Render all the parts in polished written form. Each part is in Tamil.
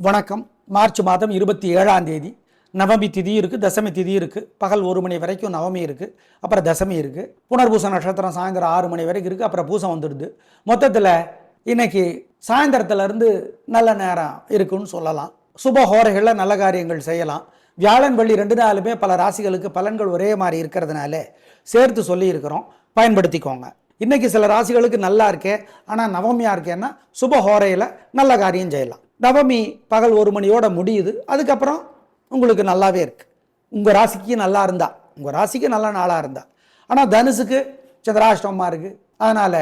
வணக்கம். மார்ச் மாதம் 27ஆம் தேதி நவமி திதி இருக்குது, தசமி திதி இருக்குது. பகல் 1 மணி வரைக்கும் நவமி இருக்குது, அப்புறம் தசமி இருக்குது. புனர்பூச நட்சத்திரம் சாயந்தரம் 6 மணி வரைக்கும் இருக்குது, அப்புறம் பூசம் வந்துடுது. மொத்தத்தில் இன்னைக்கு சாயந்தரத்துலேருந்து நல்ல நேரம் இருக்குன்னு சொல்லலாம். சுப ஹோரைகளில் நல்ல காரியங்கள் செய்யலாம். வியாழன் வெள்ளி 2 நாளுமே பல ராசிகளுக்கு பலன்கள் ஒரே மாதிரி இருக்கிறதுனால சேர்த்து சொல்லியிருக்கிறோம், பயன்படுத்திக்கோங்க. இன்றைக்கி சில ராசிகளுக்கு நல்லா இருக்கே, ஆனால் நவமியாக இருக்கேன்னா சுப ஹோரையில் நல்ல காரியம் செய்யலாம். நவமி பகல் 1 மணியோட முடியுது, அதுக்கப்புறம் உங்களுக்கு நல்லாவே இருக்குது. உங்கள் ராசிக்கு நல்லா இருந்தால், உங்கள் ராசிக்கு நல்ல நாளாக இருந்தால். ஆனால் தனுசுக்கு சந்திராஷ்டமமாக இருக்குது, அதனால்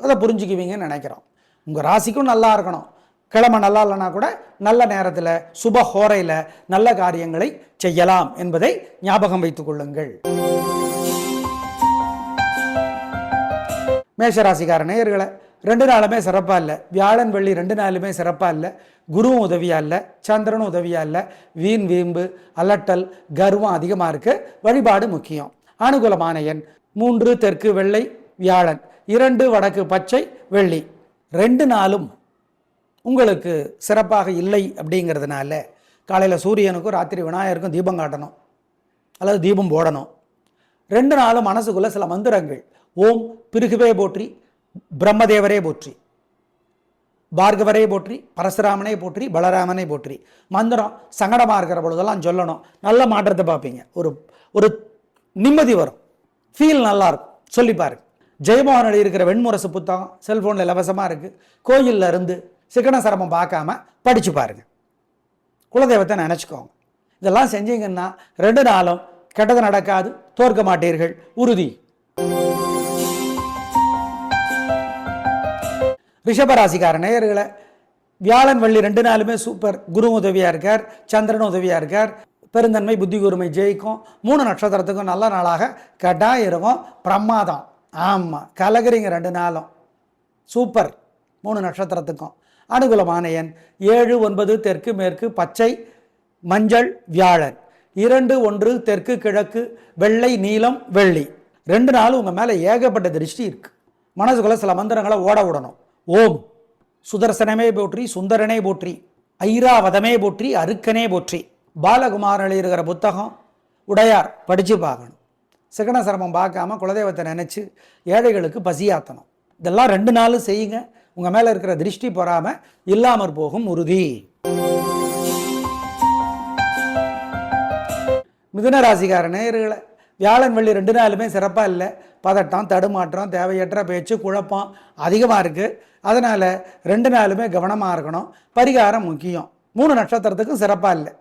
அதை புரிஞ்சுக்குவீங்கன்னு நினைக்கிறோம். உங்கள் ராசிக்கும் நல்லா இருக்கணும், கிழமை நல்லா இல்லைனா கூட நல்ல நேரத்தில் சுப ஹோரையில் நல்ல காரியங்களை செய்யலாம் என்பதை ஞாபகம் வைத்துக் கொள்ளுங்கள். மேஷராசிக்கார நேயர்களை 2 நாளுமே சிறப்பாக இல்லை. வியாழன் வெள்ளி 2 நாளுமே சிறப்பாக இல்லை. குருவும் உதவியாக இல்லை, சந்திரனும் உதவியாக இல்லை. வீண் வீம்பு, அலட்டல், கர்வம் அதிகமாக இருக்குது. வழிபாடு முக்கியம். அனுகூலமான எண் 3 தெற்கு வெள்ளை வியாழன், 2 வடக்கு பச்சை வெள்ளி. 2 நாளும் உங்களுக்கு சிறப்பாக இல்லை. அப்படிங்கிறதுனால காலையில் சூரியனுக்கும் ராத்திரி விநாயகருக்கும் தீபம் காட்டணும் அல்லது தீபம் போடணும். 2 நாளும் மனசுக்குள்ளே சில மந்திரங்கள், ஓம் பிருகுவே போற்றி, பிரம்மதேவரே போற்றி, பார்கவரே போற்றி, பரசுராமனே போற்றி, பலராமனே போற்றி மந்திரம் சங்கடமாக இருக்கிற பொழுதெல்லாம் சொல்லணும். நல்ல மாற்றத்தை பார்ப்பீங்க. ஒரு நிம்மதி வரும், ஃபீல் நல்லா இருக்கும். சொல்லி பாருங்க. ஜெயமோகன் எழுதியிருக்கிற வெண்முரசு புத்தகம் செல்ஃபோனில் இலவசமாக இருக்குது. கோயிலில் இருந்து சிக்கன சிரமம் பார்க்காம படித்து பாருங்க. குலதெய்வத்தை நினச்சிக்கோங்க. இதெல்லாம் செஞ்சீங்கன்னா 2 நாளும் கெட்டது நடக்காது, தோற்க மாட்டீர்கள், உறுதி. ரிஷபராசிக்கார நேயர்களை வியாழன் வெள்ளி 2 நாளுமே சூப்பர். குரு உதவியாக இருக்கார், சந்திரன் உதவியாக இருக்கார். பெருந்தன்மை புத்தி கூர்மை ஜெயிக்கும். 3 நட்சத்திரத்துக்கும் நல்ல நாளாக கட்டாயம் இருக்கும். பிரமாதம். ஆமாம், கலகுறீங்க 2 நாளும் சூப்பர். 3 நட்சத்திரத்துக்கும் அனுகூலமான எண் 7 9 தெற்கு மேற்கு பச்சை மஞ்சள் வியாழன், 2 1 தெற்கு கிழக்கு வெள்ளை நீலம் வெள்ளி. 2 நாளும் உங்கள் மேலே ஏகப்பட்ட திருஷ்டி இருக்குது. மனசுக்குள்ள சில மந்திரங்களை ஓட விடணும். ஓம் சுதர்சனமே போற்றி, சுந்தரனே போற்றி, ஐராவதமே போற்றி, அருக்கனே போற்றி. பாலகுமாரன் எழுதுகிற புத்தகம் உடையார் படித்து பார்க்கணும். சிக்கன சிரமம் பார்க்காம குலதெய்வத்தை நினச்சி ஏழைகளுக்கு பசியாத்தணும். இதெல்லாம் 2 நாளும் செய்யுங்க. உங்கள் மேலே இருக்கிற திருஷ்டி பொறாமல் இல்லாமற் போகும், உறுதி. மிதுன ராசிக்கார நேயர்களை வியாழன் வெள்ளி 2 நாளுமே சிறப்பாக இல்லை. பதட்டம், தடுமாற்றம், தேவையற்ற பேச்சு, குழப்பம் அதிகமாக இருக்குது. அதனால் 2 நாளுமே கவனமாக இருக்கணும். பரிகாரம் முக்கியம். 3 நட்சத்திரத்துக்கும் சிறப்பாக இல்லை.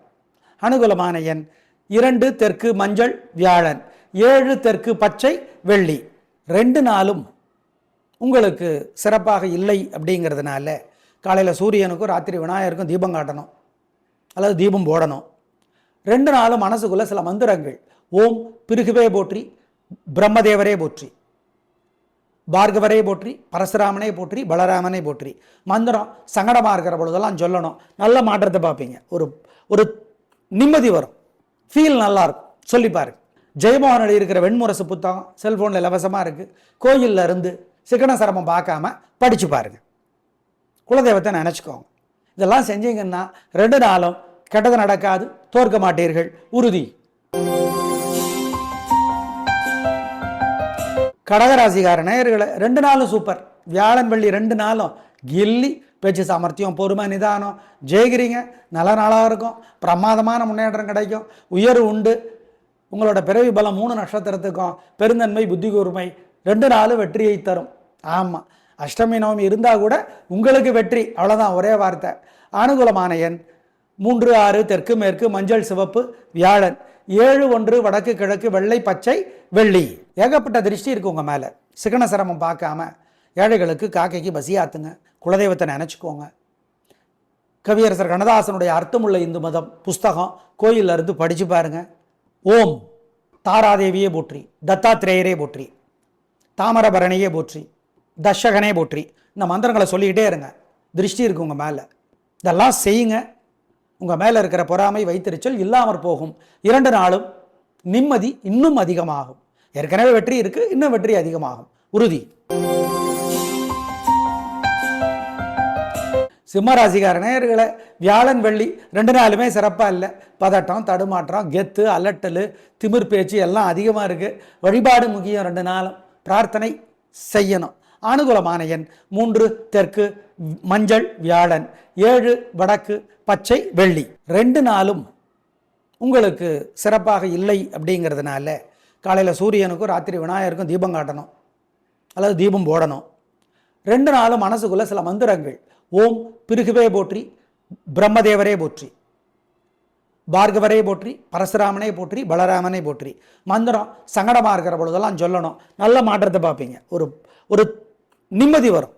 அனுகூலமான எண் 2 தெற்கு மஞ்சள் வியாழன், 7 தெற்கு பச்சை வெள்ளி. 2 நாளும் உங்களுக்கு சிறப்பாக இல்லை. அப்படிங்கிறதுனால காலையில் சூரியனுக்கும் ராத்திரி விநாயகருக்கும் தீபம் காட்டணும் அல்லது தீபம் போடணும். 2 நாளும் மனசுக்குள்ளே சில மந்திரங்கள், ஓம் பிருகுவே போற்றி, பிரம்மதேவரே போற்றி, பார்கவரே போற்றி, பரசுராமனே போற்றி, பலராமனே போற்றி மந்திரம் சங்கடமாக இருக்கிற பொழுதெல்லாம் சொல்லணும். நல்ல மாற்றத்தை பார்ப்பீங்க. ஒரு நிம்மதி வரும், ஃபீல் நல்லா இருக்கும். சொல்லி பாருங்க. ஜெயமோகன் எழுதியிருக்கிற வெண்முரசு புத்தகம் செல்ஃபோனில் இலவசமாக இருக்குது. கோயிலில் இருந்து சிக்கன சிரமம் பார்க்காம படித்து பாருங்க. குலதெய்வத்தை நினச்சிக்கோங்க. இதெல்லாம் செஞ்சீங்கன்னா 2 நாளும் கெட்டது நடக்காது, தோற்க மாட்டீர்கள், உறுதி. கடகராசிக்கார நேயர்களை 2 நாளும் சூப்பர். வியாழன் வெள்ளி 2 நாளும் கில்லி. பேச்சு சாமர்த்தியம், பொறுமை, நிதானம் ஜெயிக்கிறீங்க. நல்ல நாளாக இருக்கும். பிரமாதமான முன்னேற்றம் கிடைக்கும். உயர்வு உண்டு. உங்களோட பிறவி பலம் 3 நட்சத்திரத்துக்கும் பெருந்தன்மை புத்தி கூர்மை 2 நாளும் வெற்றியை தரும். ஆமாம், அஷ்டமி நவமி இருந்தால் கூட உங்களுக்கு வெற்றி, அவ்வளோதான், ஒரே வார்த்தை. அனுகூலமான எண் 3 6 தெற்கு மேற்கு மஞ்சள் சிவப்பு வியாழன், 7 1 வடக்கு கிழக்கு வெள்ளை பச்சை வெள்ளி. ஏகப்பட்ட திருஷ்டி இருக்கு உங்கள் மேலே. சிக்கன சிரமம் பார்க்காம ஏழைகளுக்கு காக்கைக்கு பசியாத்துங்க. குலதெய்வத்தை நினச்சிக்கோங்க. கவியரசர் கண்ணதாசனுடைய அர்த்தமுள்ள இந்து மதம் புஸ்தகம் கோயிலில் இருந்து படித்து பாருங்க. ஓம் தாராதேவியே போற்றி, தத்தாத்திரேயரே போற்றி, தாமரபரணியே போற்றி, தர்ஷகனே போற்றி. இந்த மந்திரங்களை சொல்லிக்கிட்டே இருங்க. திருஷ்டி இருக்கு உங்கள் மேலே. இதெல்லாம் செய்யுங்க. உங்கள் மேலே இருக்கிற பொறாமை வைத்தறிச்சல் இல்லாமற் போகும். 2 நாளும் நிம்மதி இன்னும் அதிகமாகும். ஏற்கனவே வெற்றி இருக்குது, இன்னும் வெற்றி அதிகமாகும், உறுதி. சிம்மராசிக்கார நேயர்களை வியாழன் வெள்ளி 2 நாளுமே சிறப்பாக இல்லை. பதட்டம், தடுமாற்றம், கெத்து, அலட்டல், திமிர் பேச்சு எல்லாம் அதிகமாக இருக்குது. வழிபாடு முக்கியம். 2 நாளும் பிரார்த்தனை செய்யணும். அனுகூலமான எண் 3 தெற்கு மஞ்சள் வியாழன், 7 வடக்கு பச்சை வெள்ளி. 2 நாளும் உங்களுக்கு சிறப்பாக இல்லை அப்படிங்கிறதுனால காலையில் சூரியனுக்கும் ராத்திரி விநாயகருக்கும் தீபம் காட்டணும் அல்லது தீபம் போடணும். 2 நாளும் மனசுக்குள்ள சில மந்திரங்கள், ஓம் பிருகுவே போற்றி, பிரம்மதேவரே போற்றி, பார்கவரே போற்றி, பரசுராமனே போற்றி, பலராமனே போற்றி மந்திரம் சங்கடமாக இருக்கிற பொழுதெல்லாம் சொல்லணும். நல்ல மாற்றத்தை பார்ப்பீங்க. ஒரு நிம்மதி வரும்,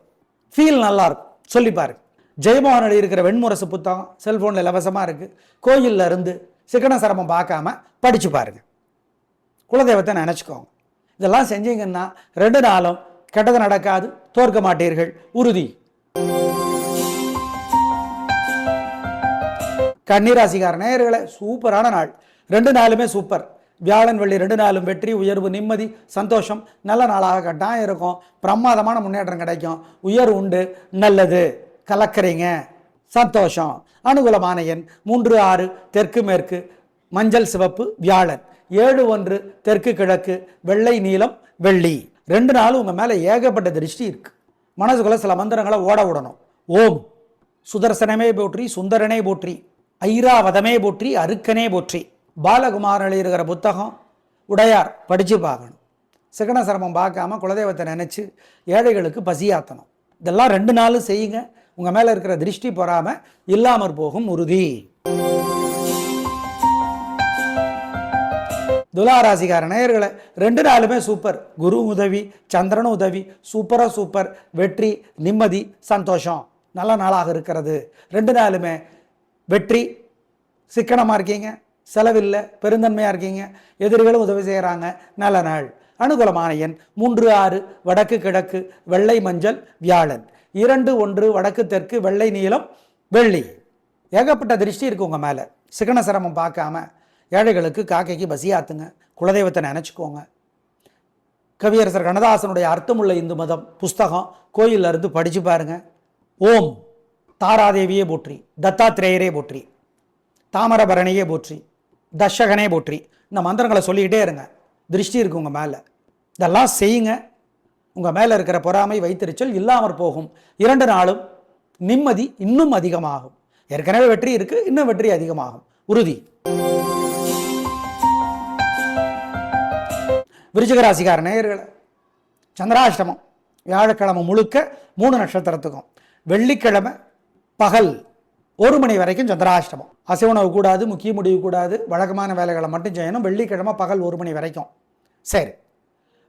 ஃபீல் நல்லாயிருக்கும். சொல்லி பாருங்க. ஜெயமோகன் எழுதியிருக்கிற வெண்முரசு புத்தகம் செல்ஃபோனில் இலவசமாக இருக்குது. கோயிலில் இருந்து சிக்கன சிரமம் பார்க்காம படித்து பாருங்க. குலதெய்வத்தை நினச்சிக்கோங்க. இதெல்லாம் செஞ்சீங்கன்னா 2 நாளும் கெட்டது நடக்காது, தோற்க மாட்டீர்கள், உறுதி. கன்னிராசிக்கார நேயர்களே, சூப்பரான நாள். 2 நாளுமே சூப்பர். வியாழன் வெள்ளி 2 நாளும் வெற்றி, உயர்வு, நிம்மதி, சந்தோஷம். நல்ல நாளாக கட்டாயம் இருக்கும். பிரமாதமான முன்னேற்றம் கிடைக்கும். உயர்வு உண்டு. நல்லது கலக்கிறீங்க, சந்தோஷம். அனுகூலமான எண் 3 6 தெற்கு மேற்கு மஞ்சள் சிவப்பு வியாழன், 7 1 தெற்கு கிழக்கு வெள்ளை நீலம் வெள்ளி. 2 நாளும் உங்கள் மேலே ஏகப்பட்ட திருஷ்டி இருக்கு. மனசுக்குள்ள சில மந்திரங்களை ஓட விடணும். ஓம் சுதர்சனமே போற்றி, சுந்தரனே போற்றி, ஐராவதமே போற்றி, அருக்கனே போற்றி. பாலகுமாரன் எழுதுகிற புத்தகம் உடையார் படித்து பார்க்கணும். சிக்கன சிரமம் பார்க்காம குலதெய்வத்தை நினச்சி ஏழைகளுக்கு பசியாத்தணும். இதெல்லாம் 2 நாளும் செய்யுங்க. உங்கள் மேலே இருக்கிற திருஷ்டி பொறாமல் இல்லாமற் போகும், உறுதி. துலாராசிக்கார நேயர்களை 2 நாளுமே சூப்பர். குரு உதவி, சந்திரன் உதவி, சூப்பர். வெற்றி, நிம்மதி, சந்தோஷம். நல்ல நாளாக இருக்கிறது. 2 நாளுமே வெற்றி. சிக்கனமாக இருக்கீங்க, செலவில்லை, பெருந்தன்மையாக இருக்கீங்க, எதிரிகளும் உதவி செய்கிறாங்க. நல்ல நாள். அனுகூலமான எண் 3 6 வடக்கு கிழக்கு வெள்ளை மஞ்சள் வியாழன், 2 1 வடக்கு தெற்கு வெள்ளை நீலம் வெள்ளி. ஏகப்பட்ட திருஷ்டி இருக்கு உங்கள் மேலே. சிக்கன சிரமம் பார்க்காம ஏழைகளுக்கு காக்கைக்கு பசியாத்துங்க. குலதெய்வத்தை நினச்சிக்கோங்க. கவியரசர் கண்ணதாசனுடைய அர்த்தமுள்ள இந்து மதம் புஸ்தகம் கோயிலில் இருந்து படித்து பாருங்க. ஓம் தாராதேவியே போற்றி, தத்தாத்திரேயரே போற்றி, தாமரபரணியே போற்றி, தர்ஷகனே போற்றி. இந்த மந்திரங்களை சொல்லிக்கிட்டே இருங்க. திருஷ்டி இருக்கு உங்கள் மேலே. இதெல்லாம் செய்யுங்க. உங்கள் மேலே இருக்கிற பொறாமை வைத்திருச்சல் இல்லாமற் போகும். 2 நாளும் நிம்மதி இன்னும் அதிகமாகும். ஏற்கனவே வெற்றி இருக்கு, இன்னும் வெற்றி அதிகமாகும், உறுதி. விருச்சிக ராசிக்கார நேயர்களே, சந்திராஷ்டமம் வியாழக்கிழமை முழுக்க 3 நட்சத்திரத்துக்கும், வெள்ளிக்கிழமை பகல் 1 மணி வரைக்கும் சந்திராஷ்டமம். அசைவனவு கூடாது, முக்கிய முடிவு கூடாது, வழக்கமான வேலைகளை மட்டும் செய்யணும். வெள்ளிக்கிழமை பகல் 1 மணி வரைக்கும். சரி,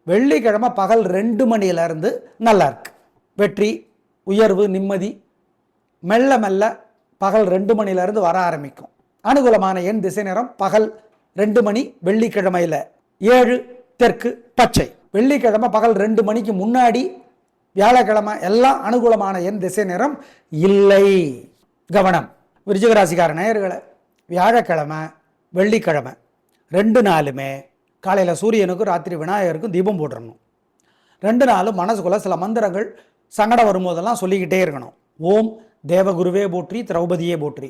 வெள்ளிக்கிழமை பகல் 2 மணியிலேருந்து நல்லா இருக்கு. வெற்றி, உயர்வு, நிம்மதி மெல்ல மெல்ல பகல் 2 மணிலேருந்து வர ஆரம்பிக்கும். அனுகூலமான எண் திசை நிறம் பகல் 2 மணி வெள்ளிக்கிழமையில் 7 தெற்கு பச்சை. வெள்ளிக்கிழமை பகல் 2 மணிக்கு முன்னாடி வியாழக்கிழமை எல்லாம் அனுகூலமான எண் திசை நிறம் இல்லை. கவனம். விருச்சிக ராசிக்கார நேயர்களை, வியாழக்கிழமை வெள்ளிக்கிழமை 2 நாளுமே காலையில் சூரியனுக்கும் ராத்திரி விநாயகருக்கும் தீபம் போட்டுடணும். 2 நாளும் மனசுக்குள்ள சில மந்திரங்கள் சங்கடம் வரும்போதெல்லாம் சொல்லிக்கிட்டே இருக்கணும். ஓம் தேவகுருவே போற்றி, திரௌபதியே போற்றி,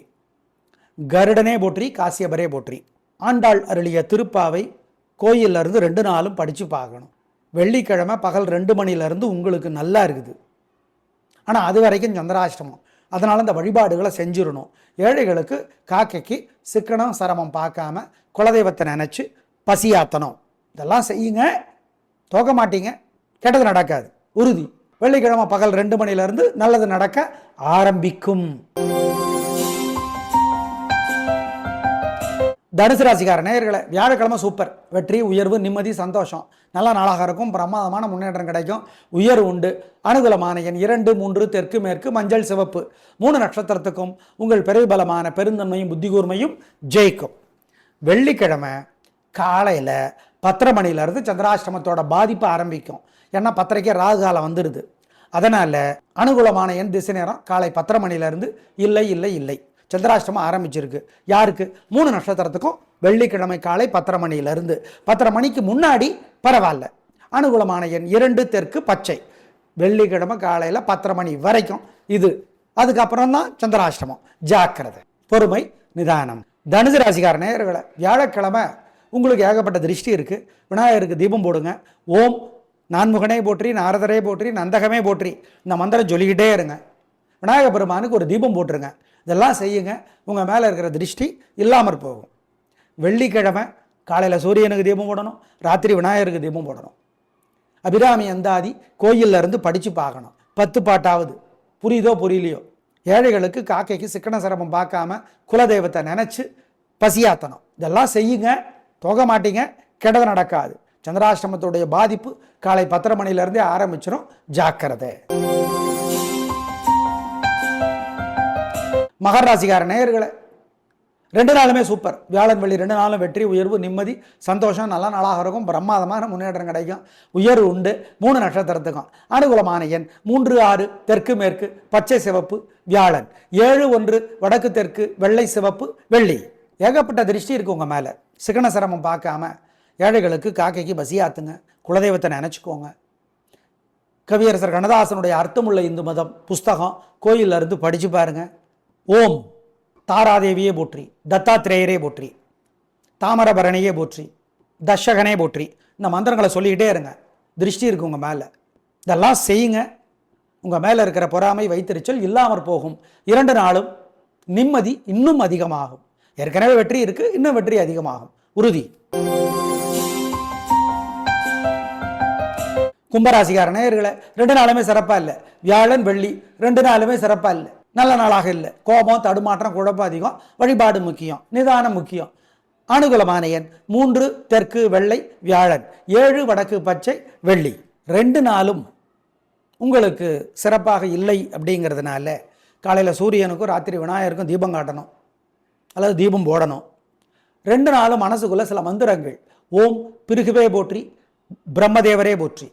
கருடனே போற்றி, காசியபரே போற்றி. ஆண்டாள் அருளிய திருப்பாவை கோயிலில் இருந்து 2 நாளும் படித்து பார்க்கணும். வெள்ளிக்கிழமை பகல் 2 மணிலேருந்து உங்களுக்கு நல்லா இருக்குது. ஆனால் அது வரைக்கும் சந்திராஷ்டமம். அதனால் இந்த வழிபாடுகளை செஞ்சிடணும். ஏழைகளுக்கு காக்கைக்கு சிக்கனம் சிரமம் பார்க்காம குலதெய்வத்தை நினச்சி பசியாத்தணும். இதெல்லாம் செய்யுங்க. தோக்க மாட்டீங்க, கெட்டது நடக்காது, உறுதி. வெள்ளிக்கிழமை பகல் 2 மணிலேருந்து நல்லது நடக்க ஆரம்பிக்கும். தனுசு ராசிக்கார நேயர்களை, வியாழக்கிழமை சூப்பர். வெற்றி, உயர்வு, நிம்மதி, சந்தோஷம். நல்ல நாளாக இருக்கும். பிரமாதமான முன்னேற்றம் கிடைக்கும். உயர்வு உண்டு. அனுகூலமான எண் 2 3 தெற்கு மேற்கு மஞ்சள் சிவப்பு. 3 நட்சத்திரத்துக்கும் உங்கள் பெருபலமான பெருந்தன்மையும் புத்தி கூர்மையும் ஜெயிக்கும். வெள்ளிக்கிழமை காலையில் 10:30 மணிலேருந்து சந்திராஷ்டமத்தோட பாதிப்பு ஆரம்பிக்கும். ஏன்னா 10:30 ராகு காலம் வந்துடுது. அதனால் அனுகூலமான எண் திசை நேரம் காலை 10:30 மணிலேருந்து இல்லை. சந்திராஷ்டமம் ஆரம்பிச்சிருக்கு. யாருக்கு? 3 நட்சத்திரத்துக்கும் வெள்ளிக்கிழமை காலை 10:30 மணிலேருந்து 10:30 மணிக்கு முன்னாடி பரவாயில்ல. அனுகூலமான எண் 2 தெற்கு பச்சை. வெள்ளிக்கிழமை காலையில் 10:30 மணி வரைக்கும் இது அதுக்கப்புறம் தான் சந்திராஷ்டமம். ஜாக்கிரதை, பொறுமை, நிதானம். தனுசு ராசிக்கார நேயர்களை, வியாழக்கிழமை உங்களுக்கு ஏகப்பட்ட திருஷ்டி இருக்குது. விநாயகருக்கு தீபம் போடுங்க. ஓம் நான்முகனே போற்றி, நாரதரே போற்றி, நந்தகமே போற்றி, இந்த மந்திரம் சொல்லிக்கிட்டே இருங்க. விநாயக பெருமானுக்கு ஒரு தீபம் போட்டுருங்க. இதெல்லாம் செய்யுங்க. உங்கள் மேலே இருக்கிற திருஷ்டி இல்லாமற் போகும். வெள்ளிக்கிழமை காலையில் சூரியனுக்கு தீபம் போடணும், ராத்திரி விநாயகருக்கு தீபம் போடணும். அபிராமி அந்தாதி கோயிலில் இருந்து படித்து பார்க்கணும். 10 பாட்டாவது, புரியுதோ புரியலையோ. ஏழைகளுக்கு காக்கைக்கு சிக்கன சிரமம் பார்க்காம குலதெய்வத்தை நினச்சி பசியாத்தணும். இதெல்லாம் செய்யுங்க. தோக மாட்டீங்க, கெட்டது நடக்காது. சந்திராஷ்டமத்துடைய பாதிப்பு காலை 10:30 மணிலேருந்தே ஆரம்பிச்சிடும். ஜாக்கிரதை. மகர ராசிக்கார நேயர்களை, 2 நாளுமே சூப்பர். வியாழன் வெள்ளி 2 நாளும் வெற்றி, உயர்வு, நிம்மதி, சந்தோஷம், நல்ல நாளாக இருக்கும். பிரமாதமான முன்னேற்றம் கிடைக்கும். உயர்வு உண்டு. 3 நட்சத்திரத்துக்கும். அனுகூலமான எண் 3, 6, தெற்கு மேற்கு, பச்சை சிவப்பு, வியாழன். 7, 1, வடக்கு தெற்கு, வெள்ளை சிவப்பு, வெள்ளி. ஏகப்பட்ட திருஷ்டி இருக்கு உங்கள் மேலே. சிக்கன சிரமம் பார்க்காம ஏழைகளுக்கு காக்கைக்கு பசியாத்துங்க. குலதெய்வத்தை நினச்சிக்கோங்க. கவியரசர் கண்ணதாசனுடைய அர்த்தமுள்ள இந்து மதம் புஸ்தகம் கோயிலில் இருந்து படித்து பாருங்க. ஓம் தாராதேவியே போற்றி, தத்தாத்திரேயரே போற்றி, தாமரபரணியே போற்றி, தஷகனே போற்றி, இந்த மந்திரங்களை சொல்லிக்கிட்டே இருங்க. திருஷ்டி இருக்கு உங்கள் மேலே. இதெல்லாம் செய்யுங்க. உங்கள் மேலே இருக்கிற பொறாமை வைத்தறிச்சல் இல்லாமற் போகும். 2 நாளும் நிம்மதி இன்னும் அதிகமாகும். ஏற்கனவே வெற்றி இருக்கு, இன்னும் வெற்றி அதிகமாகும். உறுதி. கும்பராசிக்கார நேயர்களை, 2 நாளுமே சிறப்பாக இல்லை. வியாழன் வெள்ளி 2 நாளுமே சிறப்பாக இல்லை. நல்ல நாளாக இல்லை. கோபம், தடுமாற்றம், குழப்பம் அதிகம். வழிபாடு முக்கியம், நிதானம் முக்கியம். அனுகூலமான எண் 3, தெற்கு வெள்ளை, வியாழன். 7, வடக்கு பச்சை, வெள்ளி. 2 நாளும் உங்களுக்கு சிறப்பாக இல்லை. அப்படிங்கிறதுனால காலையில் சூரியனுக்கும் ராத்திரி விநாயகருக்கும் தீபம் காட்டணும் அல்லது தீபம் போடணும். 2 நாளும் மனசுக்குள்ள சில மந்திரங்கள். ஓம் பிருகுவே போற்றி, பிரம்மதேவரே போற்றி,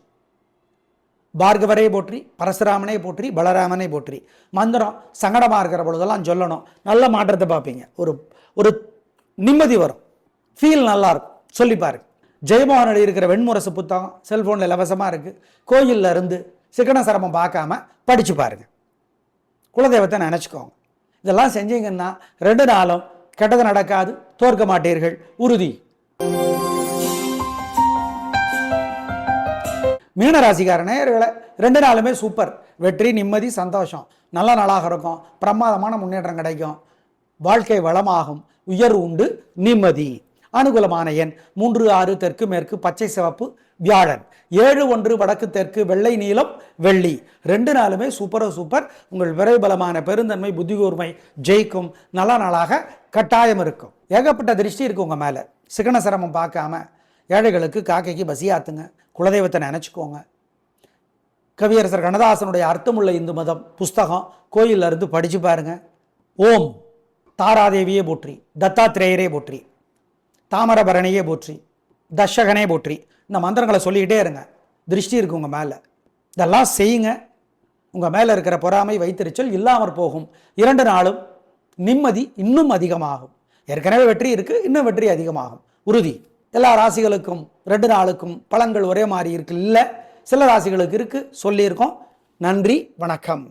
பார்கவரே போற்றி, பரசுராமனே போற்றி, பலராமனே போற்றி. மந்திரம் சங்கடமாக இருக்கிற பொழுதெல்லாம் சொல்லணும். நல்ல மாற்றத்தை பார்ப்பீங்க. ஒரு நிம்மதி வரும். ஃபீல் நல்லா இருக்கும். சொல்லி பாருங்க. ஜெயமோகன் இருக்கிற வெண்முரசு புத்தகம் செல்ஃபோனில் இலவசமாக இருக்குது. கோயிலில் இருந்து சிக்கன சிரமம் பார்க்காம படித்து பாருங்க. குலதெய்வத்தை நினச்சிக்கோங்க. இதெல்லாம் செஞ்சீங்கன்னா 2 நாளும் கெட்டது நடக்காது. தோற்க மாட்டீர்கள். உறுதி. மீனராசிக்கார நேயர்களை, 2 நாளுமே சூப்பர். வெற்றி, நிம்மதி, சந்தோஷம், நல்ல நாளாக இருக்கும். பிரமாதமான முன்னேற்றம் கிடைக்கும். வாழ்க்கை வளமாகும். உயர்வு உண்டு, நிம்மதி. அனுகூலமான எண் 3, 6, தெற்கு மேற்கு, பச்சை சிவப்பு, வியாழன். 7, 1, வடக்கு தெற்கு, வெள்ளை நீலம், வெள்ளி. 2 நாளுமே சூப்பரோ சூப்பர். உங்கள் விரைபலமான பெருந்தன்மை, புத்தி கூர்மை ஜெயிக்கும். நல்ல நாளாக கட்டாயம் இருக்கும். ஏகப்பட்ட திருஷ்டி இருக்கு உங்கள் மேலே. சிக்கன சிரமம் பார்க்காம ஏழைகளுக்கு காக்கைக்கு பசியாத்துங்க. குலதெய்வத்தை நினச்சிக்கோங்க. கவியரசர் கண்ணதாசனுடைய அர்த்தமுள்ள இந்து மதம் புஸ்தகம் கோயிலில் இருந்து படித்து பாருங்க. ஓம் தாராதேவியே போற்றி, தத்தாத்திரேயரே போற்றி, தாமரபரணியே போற்றி, தஷகனே போற்றி, இந்த மந்திரங்களை சொல்லிக்கிட்டே இருங்க. திருஷ்டி இருக்கு உங்கள் மேலே. இதெல்லாம் செய்யுங்க. உங்கள் மேலே இருக்கிற பொறாமை வைத்தறிச்சல் இல்லாமற் போகும். 2 நாளும் நிம்மதி இன்னும் அதிகமாகும். ஏற்கனவே வெற்றி இருக்கு, இன்னும் வெற்றி அதிகமாகும். உறுதி. எல்லா ராசிகளுக்கும் 2 நாளுக்கும் பலன்கள் ஒரே மாதிரி இருக்கு இல்லை. சில ராசிகளுக்கு இருக்கு, சொல்லியிருக்கோம். நன்றி, வணக்கம்.